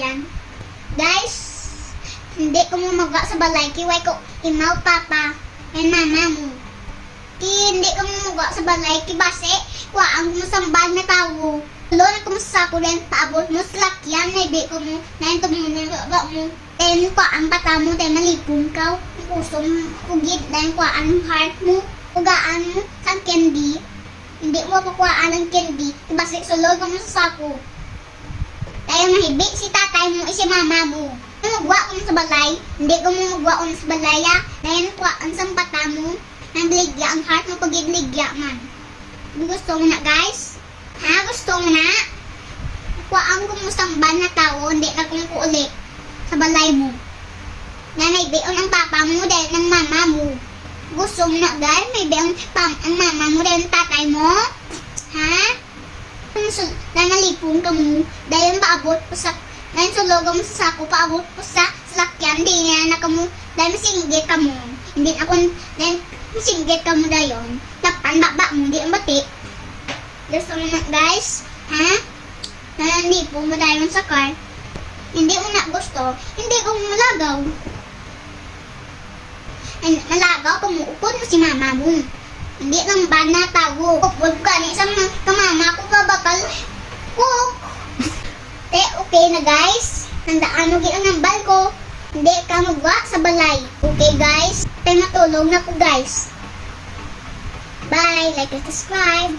dyan. Guys, hindi ko mo magwa sa balay. Kiway ko, imaw papa, and mama mo. Hindi ko mo magwa sa balay. Kibase, kuhaan mo sambal na tao. Tulo na kumusako rin paabot mo sa lakyan. Hindi ko mo, nahin mo na mo. Then, kuhaan bata mo, then malipong ka. Puso mo, kugid, then kuhaan heart mo. Kugaan mo sa candy. Hindi mo pakuhaan ng candy. Kibase, sulod mo sa sako. Kaya mahibi si tatay mo, si mama mo. Magwa ko sa balay, hindi ko mo magwa ko sa balaya. Dahil ko ang sampata mo, nagligya ang heart mo pagigligya man. Gusto mo na guys? Ha? Gusto mo na? Kuha ang kumusambal na tao, hindi na kung kuulit sa balay mo. Nanay beon ang papa mo dahil ng mama mo. Gusto mo na guys? May beon ang mama mo dahil ng tatay mo? Ha? Nanalipong ka mo dahil paabot po sa dahil sulugan mo sa sako paabot po sa salakyan di na ka mo dahil masinggit ka mo hindi ako dahil masinggit ka mo dayon tapan baba mo di ang bati gusto mo na guys ha nanalipong mo dayon sa car hindi mo na gusto hindi ko mo malagaw malagaw kung upod mo si mama mo. Hindi lang ba na tago. Upod ka ni isang kamama ko pa bakal cook. Okay na guys. Tandaan mo ang bal ko. Hindi ka magwa sa balay. Okay guys. Tayo matulog na po guys. Bye. Like and subscribe.